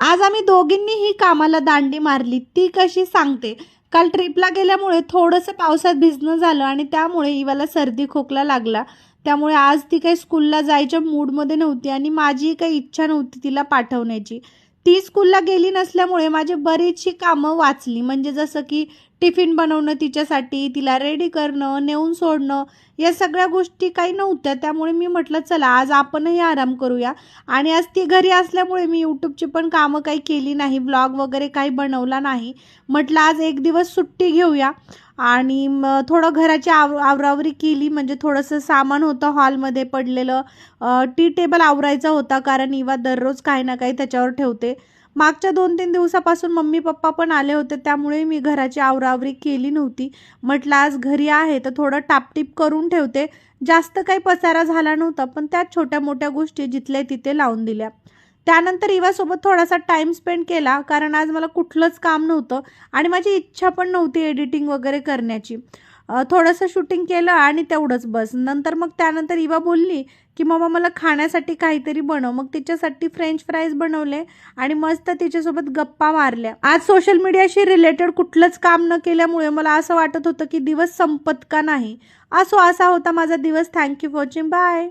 आज आम्ही दोघींनीही कामाला दांडी मारली. ती कशी सांगते. काल ट्रिपला गेल्यामुळे थोडंसं पावसात भिजणं झालं आणि त्यामुळे इवाला सर्दी खोकला लागला. त्यामुळे आज ती काही स्कूलला जायच्या मूडमध्ये नव्हती आणि माझी काही इच्छा नव्हती तिला पाठवण्याची. ती स्कूलला गेली नसल्यामुळे माझी बरीचशी कामं वाचली. म्हणजे जसं की टिफिन बनवणं तिच्यासाठी, तिला रेडी करणं, नेऊन सोडणं, या सगळ्या गोष्टी काही नव्हत्या. त्यामुळे मी म्हटलं चला आज आपणही आराम करूया. आणि आज ती घरी असल्यामुळे मी यूट्यूबची पण कामं काही केली नाही, व्लॉग वगैरे काही बनवला नाही. म्हटलं आज एक दिवस सुट्टी घेऊया आणि थोडं घराची आवरावरी केली. म्हणजे थोडंसं सामान होतं हॉलमध्ये पडलेलं, टी टेबल आवरायचा होता कारण इवा दररोज काही ना काही त्याच्यावर ठेवते. मागच्या 2-3 दिवसापासून मम्मी पप्पा पण आले होते त्यामुळे मी घराची आवरावरी केली नव्हती. म्हटलं आज घरी आहे तर थोडं टापटीप करून ठेवते. जास्त काही पसारा झाला नव्हता पण त्यात छोट्या मोठ्या गोष्टी जिथल्या तिथे लावून दिल्या. त्यानंतर इवासोबत थोडासा टाईम स्पेंड केला कारण आज मला कुठलंच काम नव्हतं आणि माझी इच्छा पण नव्हती एडिटिंग वगैरे करण्याची. थोडंसं शूटिंग केलं आणि तेवढंच बस. नंतर मग त्यानंतर इवा बोलली की मम्मा मला खाण्यासाठी काहीतरी बनव. मग तिच्यासाठी फ्रेंच फ्राईज बनवले आणि मस्त तिच्यासोबत गप्पा मारल्या. आज सोशल मीडियाशी रिलेटेड कुठलंच काम न केल्यामुळे मला असं वाटत होतं की दिवस संपत का नाही. असा होता माझा दिवस. Thank you for watching. बाय.